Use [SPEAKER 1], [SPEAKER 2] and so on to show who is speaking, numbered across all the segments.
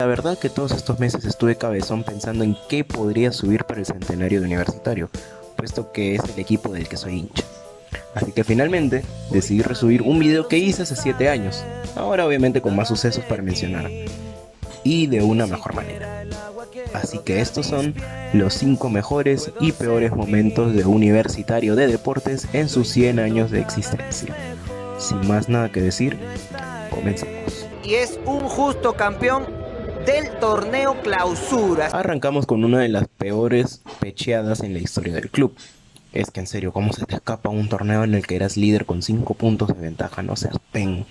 [SPEAKER 1] La verdad que todos estos meses estuve cabezón pensando en qué podría subir para el centenario de Universitario, puesto que es el equipo del que soy hincha. Así que finalmente decidí resubir un video que hice hace 7 años, ahora obviamente con más sucesos para mencionar, y de una mejor manera. Así que estos son los 5 mejores y peores momentos de Universitario de Deportes en sus 100 años de existencia. Sin más nada que decir, comencemos.
[SPEAKER 2] Y es un justo campeón del torneo Clausura.
[SPEAKER 1] Arrancamos con una de las peores pecheadas en la historia del club. Es que en serio, ¿cómo se te escapa un torneo en el que eras líder con 5 puntos de ventaja? No seas pen.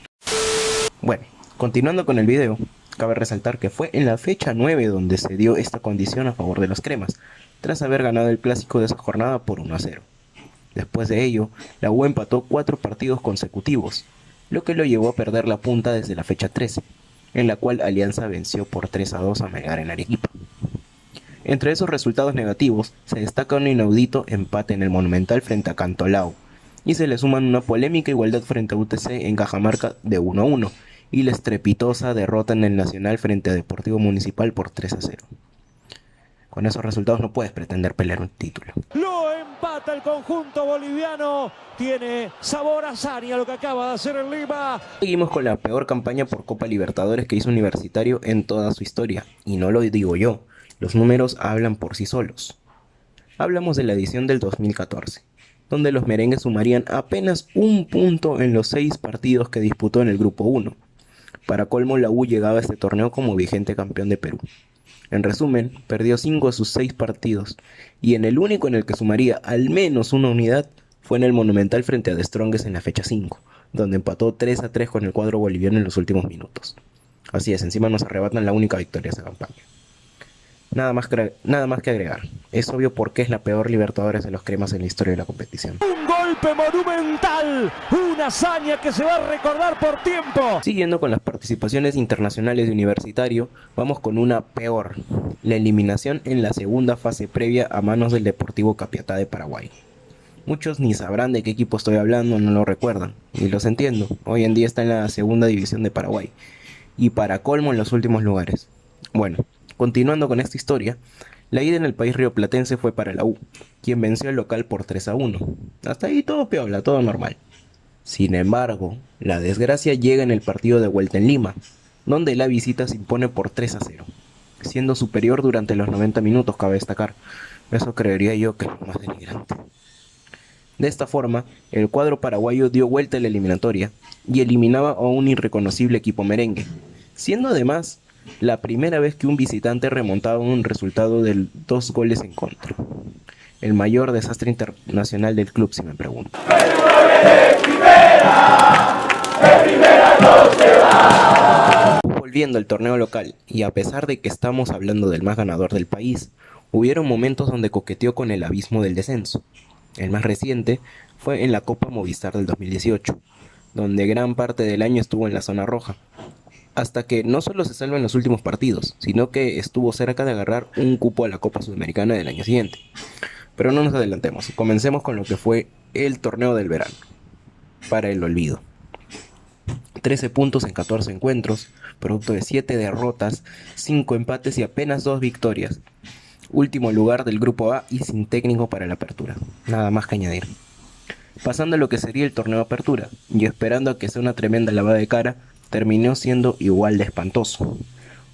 [SPEAKER 1] Bueno, continuando con el video, cabe resaltar que fue en la fecha 9 donde se dio esta condición a favor de los cremas, tras haber ganado el clásico de esa jornada por 1-0. Después de ello, la U empató 4 partidos consecutivos, lo que lo llevó a perder la punta desde la fecha 13, en la cual Alianza venció por 3-2 a Melgar en Arequipa. Entre esos resultados negativos, se destaca un inaudito empate en el Monumental frente a Cantolao, y se le suman una polémica igualdad frente a UTC en Cajamarca de 1-1, y la estrepitosa derrota en el Nacional frente a Deportivo Municipal por 3-0. Con esos resultados no puedes pretender pelear un título.
[SPEAKER 3] Lo empata el conjunto boliviano. Tiene sabor a hazaña lo que acaba de hacer en Lima.
[SPEAKER 1] Seguimos con la peor campaña por Copa Libertadores que hizo Universitario en toda su historia. Y no lo digo yo, los números hablan por sí solos. Hablamos de la edición del 2014, donde los merengues sumarían apenas un punto en los 6 partidos que disputó en el Grupo 1. Para colmo, la U llegaba a este torneo como vigente campeón de Perú. En resumen, perdió 5 de sus 6 partidos, y en el único en el que sumaría al menos una unidad fue en el Monumental frente a The Strongest en la fecha 5, donde empató 3-3 con el cuadro boliviano en los últimos minutos. Así es, encima nos arrebatan la única victoria de esa campaña. Nada más que agregar, es obvio por qué es la peor Libertadores de los cremas en la historia de la competición.
[SPEAKER 3] Un golpe monumental, una hazaña que se va a recordar por tiempo.
[SPEAKER 1] Siguiendo con las participaciones internacionales de Universitario, vamos con una peor, la eliminación en la segunda fase previa a manos del Deportivo Capiatá de Paraguay. Muchos ni sabrán de qué equipo estoy hablando, no lo recuerdan, y los entiendo, hoy en día está en la segunda división de Paraguay, y para colmo en los últimos lugares. Bueno, continuando con esta historia, la ida en el país rioplatense fue para la U, quien venció al local por 3-1. Hasta ahí todo piola, todo normal. Sin embargo, la desgracia llega en el partido de vuelta en Lima, donde la visita se impone por 3-0, siendo superior durante los 90 minutos, cabe destacar. Eso creería yo que es lo más denigrante. De esta forma, el cuadro paraguayo dio vuelta a la eliminatoria y eliminaba a un irreconocible equipo merengue, siendo además la primera vez que un visitante remontaba un resultado de 2 goles en contra. El mayor desastre internacional del club, si me preguntan. Volviendo al torneo local, y a pesar de que estamos hablando del más ganador del país, hubieron momentos donde coqueteó con el abismo del descenso. El más reciente fue en la Copa Movistar del 2018, donde gran parte del año estuvo en la zona roja, hasta que no solo se salva en los últimos partidos, sino que estuvo cerca de agarrar un cupo a la Copa Sudamericana del año siguiente. Pero no nos adelantemos, comencemos con lo que fue el torneo del verano, para el olvido. 13 puntos en 14 encuentros, producto de 7 derrotas, 5 empates y apenas 2 victorias. Último lugar del grupo A y sin técnico para la apertura, nada más que añadir. Pasando a lo que sería el torneo apertura, y esperando a que sea una tremenda lavada de cara, terminó siendo igual de espantoso.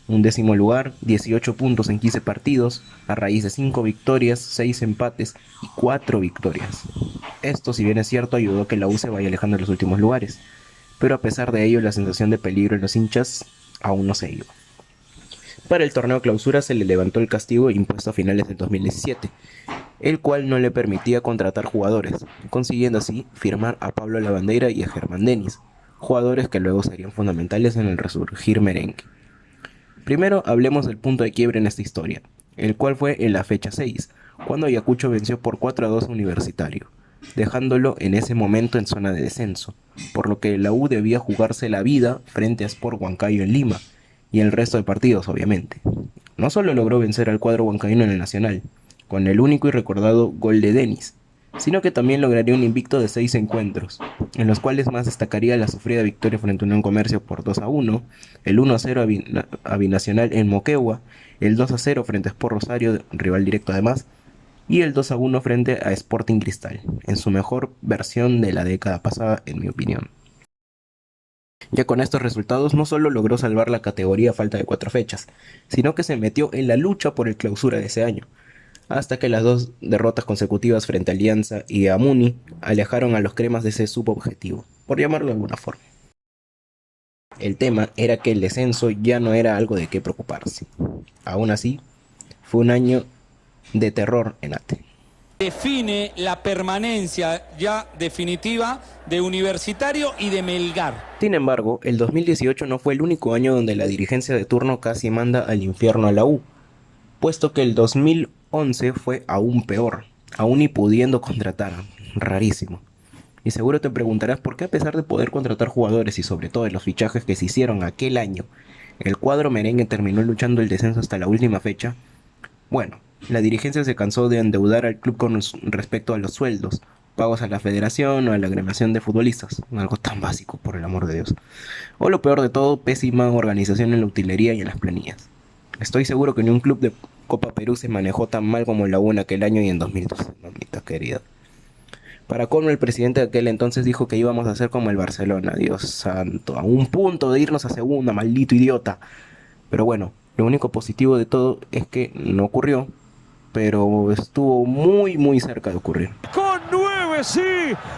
[SPEAKER 1] Un 10º lugar, 18 puntos en 15 partidos, a raíz de 5 victorias, 6 empates y 4 victorias. Esto, si bien es cierto, ayudó a que la U se vaya alejando de los últimos lugares, pero a pesar de ello la sensación de peligro en los hinchas aún no se iba. Para el torneo clausura se le levantó el castigo impuesto a finales del 2017, el cual no le permitía contratar jugadores, consiguiendo así firmar a Pablo Lavandeira y a Germán Denis, jugadores que luego serían fundamentales en el resurgir merengue. Primero hablemos del punto de quiebre en esta historia, el cual fue en la fecha 6, cuando Ayacucho venció por 4-2 a Universitario, dejándolo en ese momento en zona de descenso, por lo que la U debía jugarse la vida frente a Sport Huancayo en Lima, y el resto de partidos obviamente. No solo logró vencer al cuadro huancaíno en el Nacional, con el único y recordado gol de Denis, sino que también lograría un invicto de 6 encuentros, en los cuales más destacaría la sufrida victoria frente a Unión Comercio por 2-1, el 1-0 a Binacional en Moquegua, el 2-0 frente a Sport Rosario, rival directo además, y el 2-1 frente a Sporting Cristal, en su mejor versión de la década pasada, en mi opinión. Ya con estos resultados no solo logró salvar la categoría a falta de 4 fechas, sino que se metió en la lucha por el clausura de ese año, hasta que las 2 derrotas consecutivas frente a Alianza y a Muni alejaron a los cremas de ese subobjetivo, por llamarlo de alguna forma. El tema era que el descenso ya no era algo de qué preocuparse. Aún así, fue un año de terror en ATE.
[SPEAKER 4] Define la permanencia ya definitiva de Universitario y de Melgar.
[SPEAKER 1] Sin embargo, el 2018 no fue el único año donde la dirigencia de turno casi manda al infierno a la U, puesto que el 2011 fue aún peor, aún y pudiendo contratar, rarísimo. Y seguro te preguntarás por qué, a pesar de poder contratar jugadores y sobre todo de los fichajes que se hicieron aquel año, el cuadro merengue terminó luchando el descenso hasta la última fecha. Bueno, la dirigencia se cansó de endeudar al club con respecto a los sueldos, pagos a la federación o a la agremiación de futbolistas, algo tan básico, por el amor de Dios. O lo peor de todo, pésima organización en la utilería y en las planillas. Estoy seguro que ni un club de Copa Perú se manejó tan mal como la U en aquel año y en 2012, mamita querida. Para colmo, el presidente de aquel entonces dijo que íbamos a hacer como el Barcelona, Dios santo, a un punto de irnos a segunda, maldito idiota. Pero bueno, lo único positivo de todo es que no ocurrió, pero estuvo muy cerca de ocurrir.
[SPEAKER 3] ¡Con 9, sí!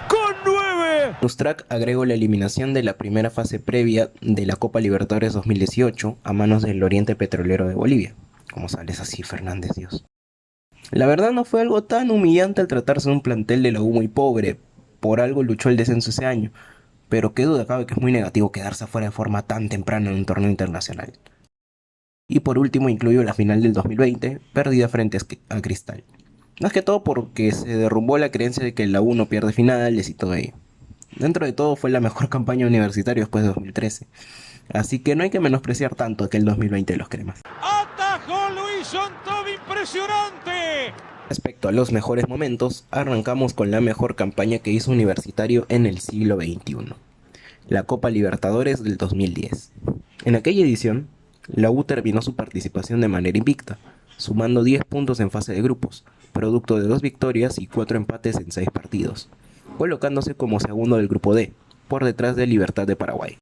[SPEAKER 3] ¡Con 9!
[SPEAKER 1] Nustrac agregó la eliminación de la primera fase previa de la Copa Libertadores 2018 a manos del Oriente Petrolero de Bolivia. ¿Cómo sales así, Fernández, Dios? La verdad no fue algo tan humillante al tratarse de un plantel de la U muy pobre, por algo luchó el descenso ese año, pero qué duda cabe que es muy negativo quedarse afuera de forma tan temprana en un torneo internacional. Y por último incluyo la final del 2020, perdida frente a Cristal. Más que todo porque se derrumbó la creencia de que la U no pierde finales y todo ello. Dentro de todo fue la mejor campaña universitaria después de 2013, así que no hay que menospreciar tanto aquel 2020 de los cremas.
[SPEAKER 3] ¡Atajó Luis Ontov, impresionante!
[SPEAKER 1] Respecto a los mejores momentos, arrancamos con la mejor campaña que hizo Universitario en el siglo XXI, la Copa Libertadores del 2010. En aquella edición, la U terminó su participación de manera invicta, sumando 10 puntos en fase de grupos, producto de 2 victorias y 4 empates en 6 partidos, colocándose como segundo del grupo D, por detrás de Libertad de Paraguay.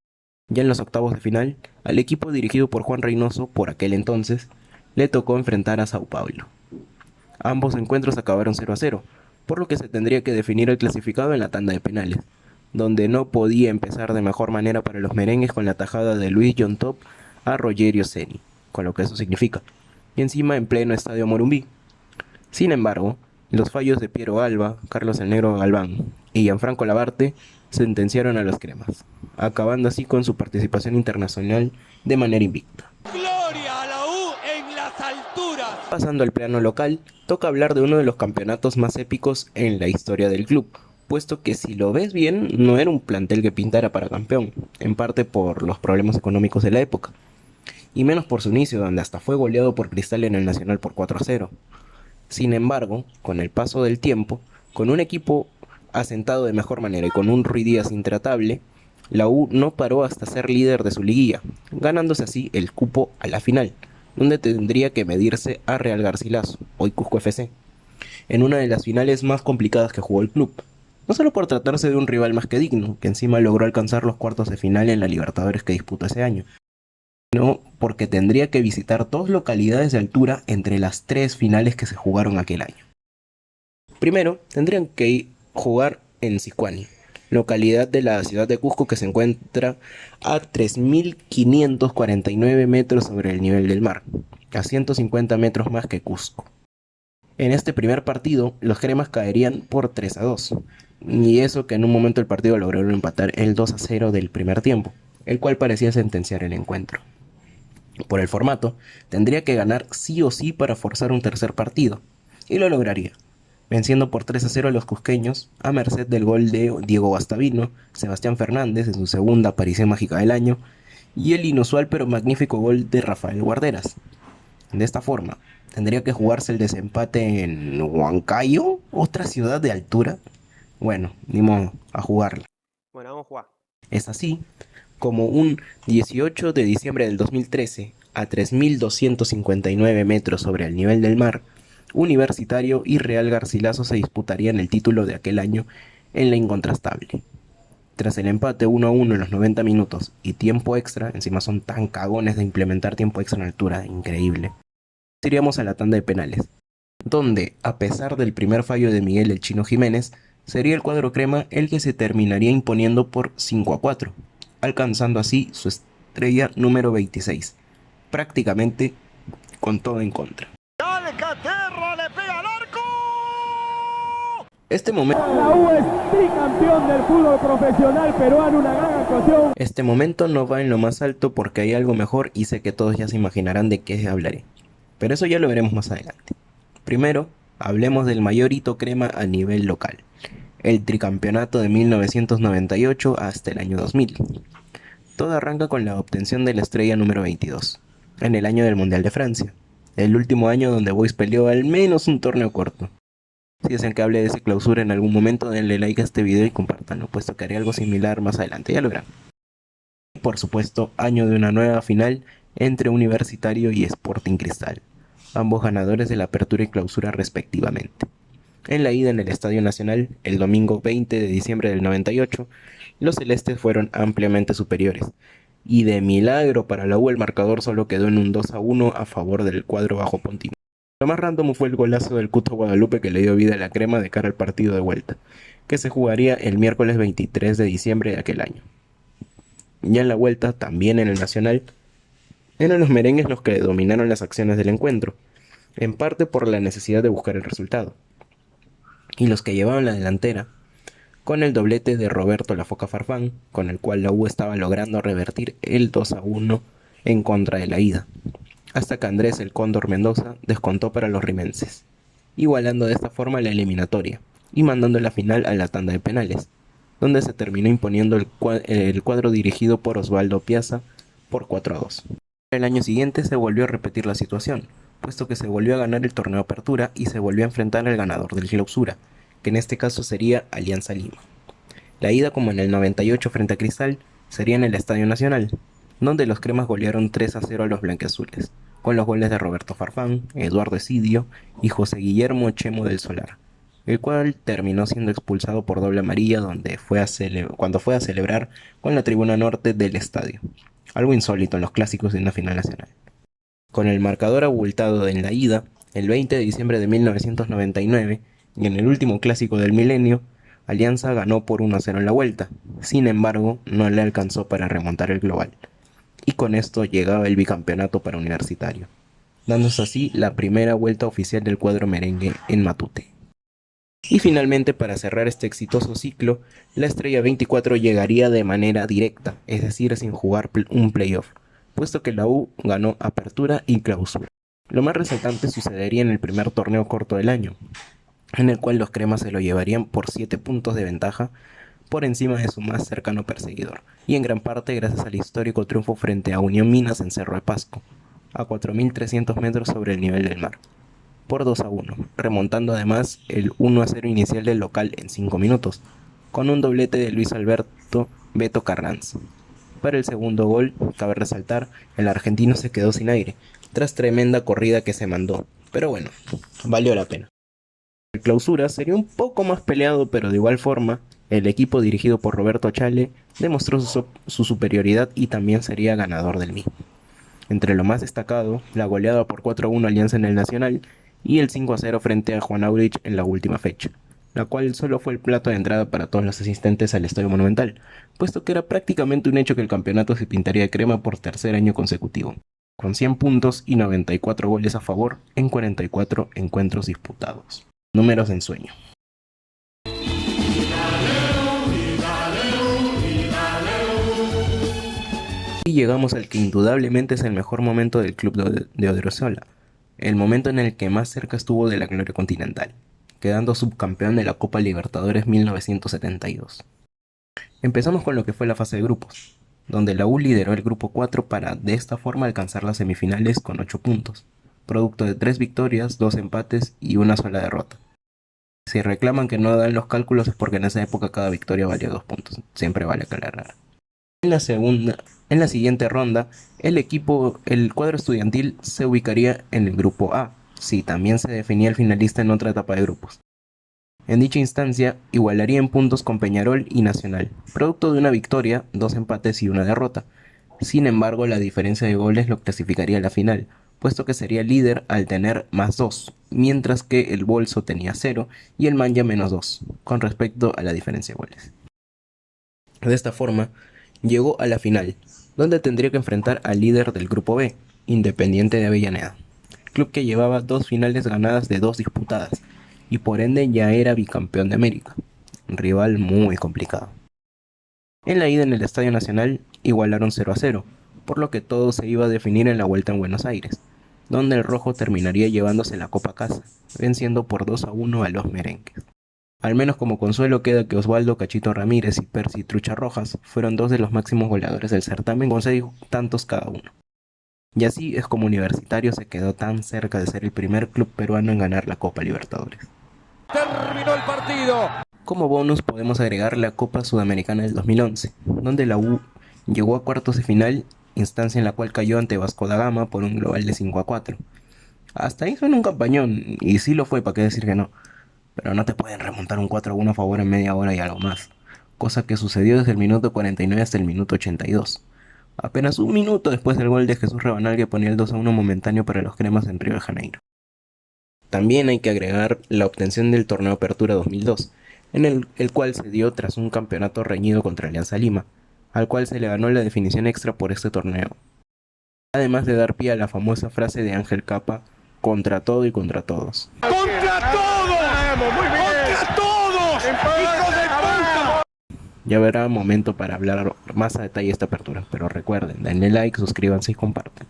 [SPEAKER 1] Ya en los octavos de final, al equipo dirigido por Juan Reynoso, por aquel entonces, le tocó enfrentar a Sao Paulo. Ambos encuentros acabaron 0-0, por lo que se tendría que definir el clasificado en la tanda de penales, donde no podía empezar de mejor manera para los merengues con la tajada de Luis John Top a Rogerio Ceni, con lo que eso significa, y encima en pleno estadio Morumbí. Sin embargo, los fallos de Piero Alba, Carlos el Negro Galván y Gianfranco Labarte sentenciaron a los cremas, acabando así con su participación internacional de manera invicta.
[SPEAKER 4] ¡Gloria a la U en las alturas!
[SPEAKER 1] Pasando al plano local, toca hablar de uno de los campeonatos más épicos en la historia del club, puesto que si lo ves bien, no era un plantel que pintara para campeón, en parte por los problemas económicos de la época, y menos por su inicio, donde hasta fue goleado por Cristal en el Nacional por 4-0. Sin embargo, con el paso del tiempo, con un equipo asentado de mejor manera y con un Rui Díaz intratable, la U no paró hasta ser líder de su liguilla, ganándose así el cupo a la final, donde tendría que medirse a Real Garcilaso, hoy Cusco FC, en una de las finales más complicadas que jugó el club, no solo por tratarse de un rival más que digno, que encima logró alcanzar los cuartos de final en la Libertadores que disputó ese año, sino porque tendría que visitar 2 localidades de altura entre las 3 finales que se jugaron aquel año. Primero, tendrían que jugar en Sicuani, localidad de la ciudad de Cusco que se encuentra a 3.549 metros sobre el nivel del mar, a 150 metros más que Cusco. En este primer partido, los cremas caerían por 3-2, y eso que en un momento del partido lograron empatar el 2-0 del primer tiempo, el cual parecía sentenciar el encuentro. Por el formato, tendría que ganar sí o sí para forzar un tercer partido, y lo lograría, venciendo por 3-0 a los cusqueños, a merced del gol de Diego Guastavino, Sebastián Fernández en su segunda aparición mágica del año, y el inusual pero magnífico gol de Rafael Guarderas. De esta forma, tendría que jugarse el desempate en Huancayo, otra ciudad de altura. Bueno, ni modo, a jugarla.
[SPEAKER 2] Bueno, vamos a jugar.
[SPEAKER 1] Es así como un 18 de diciembre del 2013, a 3.259 metros sobre el nivel del mar, Universitario y Real Garcilaso se disputarían el título de aquel año en la incontrastable. Tras el empate 1-1 en los 90 minutos y tiempo extra, encima son tan cagones de implementar tiempo extra en altura, increíble, iríamos a la tanda de penales, donde, a pesar del primer fallo de Miguel el Chino Jiménez, sería el cuadro crema el que se terminaría imponiendo por 5-4, alcanzando así su estrella número 26, prácticamente con todo en contra.
[SPEAKER 3] ¡Dale, Caterro! ¡Le pega al arco!
[SPEAKER 1] Este momento no va en lo más alto porque hay algo mejor y sé que todos ya se imaginarán de qué hablaré, pero eso ya lo veremos más adelante. Primero, hablemos del mayor hito crema a nivel local, el tricampeonato de 1998 hasta el año 2000. Todo arranca con la obtención de la estrella número 22, en el año del Mundial de Francia, el último año donde Boys peleó al menos un torneo corto. Si desean que hable de esa clausura en algún momento, denle like a este video y compártanlo, puesto que haré algo similar más adelante, ya lo verán. Por supuesto, año de una nueva final entre Universitario y Sporting Cristal, ambos ganadores de la apertura y clausura respectivamente. En la ida en el Estadio Nacional, el domingo 20 de diciembre del 98, los celestes fueron ampliamente superiores, y de milagro para la U el marcador solo quedó en un 2-1 a favor del cuadro bajo Pontino. Lo más random fue el golazo del Cuto Guadalupe que le dio vida a la crema de cara al partido de vuelta, que se jugaría el miércoles 23 de diciembre de aquel año. Ya en la vuelta, también en el Nacional, eran los merengues los que dominaron las acciones del encuentro, en parte por la necesidad de buscar el resultado, y los que llevaban la delantera, con el doblete de Roberto La Foca Farfán, con el cual la U estaba logrando revertir el 2-1 en contra de la ida, hasta que Andrés el Cóndor Mendoza descontó para los rimenses, igualando de esta forma la eliminatoria y mandando la final a la tanda de penales, donde se terminó imponiendo el cuadro dirigido por Osvaldo Piazza por 4-2. El año siguiente se volvió a repetir la situación, puesto que se volvió a ganar el torneo Apertura y se volvió a enfrentar al ganador del Clausura, que en este caso sería Alianza Lima. La ida, como en el 98 frente a Cristal, sería en el Estadio Nacional, donde los cremas golearon 3-0 a los blanquiazules, con los goles de Roberto Farfán, Eduardo Esidio y José Guillermo Chemo del Solar, el cual terminó siendo expulsado por doble amarilla cuando fue a celebrar con la tribuna norte del estadio, algo insólito en los clásicos de una final nacional. Con el marcador abultado en la ida, el 20 de diciembre de 1999, y en el último clásico del milenio, Alianza ganó por 1-0 en la vuelta. Sin embargo, no le alcanzó para remontar el global, y con esto llegaba el bicampeonato para Universitario, dándose así la primera vuelta oficial del cuadro merengue en Matute. Y finalmente, para cerrar este exitoso ciclo, la estrella 24 llegaría de manera directa, es decir, sin jugar un playoff, puesto que la U ganó apertura y clausura. Lo más resaltante sucedería en el primer torneo corto del año, en el cual los cremas se lo llevarían por 7 puntos de ventaja por encima de su más cercano perseguidor, y en gran parte gracias al histórico triunfo frente a Unión Minas en Cerro de Pasco, a 4.300 metros sobre el nivel del mar, por 2-1, remontando además el 1-0 inicial del local en 5 minutos, con un doblete de Luis Alberto Beto Carranza. Para el segundo gol, cabe resaltar, el argentino se quedó sin aire, tras tremenda corrida que se mandó, pero bueno, valió la pena. El clausura sería un poco más peleado, pero de igual forma, el equipo dirigido por Roberto Chale demostró su superioridad y también sería ganador del mismo. Entre lo más destacado, la goleada por 4-1 Alianza en el Nacional y el 5-0 frente a Juan Aurich en la última fecha, la cual solo fue el plato de entrada para todos los asistentes al Estadio Monumental, puesto que era prácticamente un hecho que el campeonato se pintaría de crema por tercer año consecutivo, con 100 puntos y 94 goles a favor en 44 encuentros disputados. Números de ensueño. Y llegamos al que indudablemente es el mejor momento del club de Odriozola, el momento en el que más cerca estuvo de la gloria continental, quedando subcampeón de la Copa Libertadores 1972. Empezamos con lo que fue la fase de grupos, donde la U lideró el grupo 4 para de esta forma alcanzar las semifinales con 8 puntos, producto de 3 victorias, 2 empates y una sola derrota. Si reclaman que no dan los cálculos es porque en esa época cada victoria valía 2 puntos, siempre vale aclarar. En la siguiente ronda, el cuadro estudiantil se ubicaría en el grupo A, si también se definía el finalista en otra etapa de grupos. En dicha instancia, igualaría en puntos con Peñarol y Nacional, producto de una victoria, 2 empates y una derrota. Sin embargo, la diferencia de goles lo clasificaría a la final, puesto que sería líder al tener +2, mientras que el Bolso tenía 0 y el Manja -2, con respecto a la diferencia de goles. De esta forma, llegó a la final, donde tendría que enfrentar al líder del grupo B, Independiente de Avellaneda, club que llevaba 2 finales ganadas de 2 disputadas, y por ende ya era bicampeón de América, un rival muy complicado. En la ida en el Estadio Nacional igualaron 0-0, por lo que todo se iba a definir en la vuelta en Buenos Aires, donde el rojo terminaría llevándose la copa a casa, venciendo por 2-1 a los merengues. Al menos como consuelo queda que Osvaldo Cachito Ramírez y Percy Trucha Rojas fueron 2 de los máximos goleadores del certamen con 6 tantos cada uno. Y así es como Universitario se quedó tan cerca de ser el primer club peruano en ganar la Copa Libertadores.
[SPEAKER 3] Terminó el partido.
[SPEAKER 1] Como bonus podemos agregar la Copa Sudamericana del 2011, donde la U llegó a cuartos de final, instancia en la cual cayó ante Vasco da Gama por un global de 5-4. Hasta ahí suena un campañón, y sí lo fue, para qué decir que no. Pero no te pueden remontar un 4-1 a favor en media hora y algo más, cosa que sucedió desde el minuto 49 hasta el minuto 82. Apenas un minuto después del gol de Jesús Rabanal que ponía el 2-1 momentáneo para los cremas en Río de Janeiro. También hay que agregar la obtención del Torneo Apertura 2002, en el cual se dio tras un campeonato reñido contra Alianza Lima, al cual se le ganó la definición extra por este torneo. Además de dar pie a la famosa frase de Ángel Capa, contra todo y contra todos.
[SPEAKER 3] ¡Contra todos! ¡Contra todos! ¡Hijos de puta!
[SPEAKER 1] Ya habrá momento para hablar más a detalle de esta apertura, pero recuerden, denle like, suscríbanse y compartan.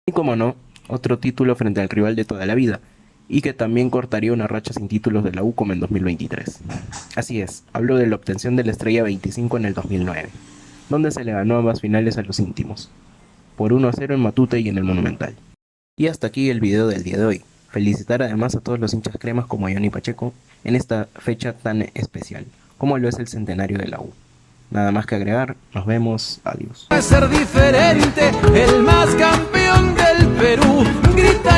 [SPEAKER 1] Y como no, otro título frente al rival de toda la vida, y que también cortaría una racha sin títulos de la U como en 2023. Así es, hablo de la obtención de la Estrella 25 en el 2009, donde se le ganó ambas finales a los íntimos, por 1-0 en Matute y en el Monumental. Y hasta aquí el video del día de hoy. Felicitar además a todos los hinchas cremas como Johnny Pacheco en esta fecha tan especial, como lo es el centenario de la U. Nada más que agregar, nos vemos, adiós.
[SPEAKER 2] Ser diferente, el más campeón del Perú, grita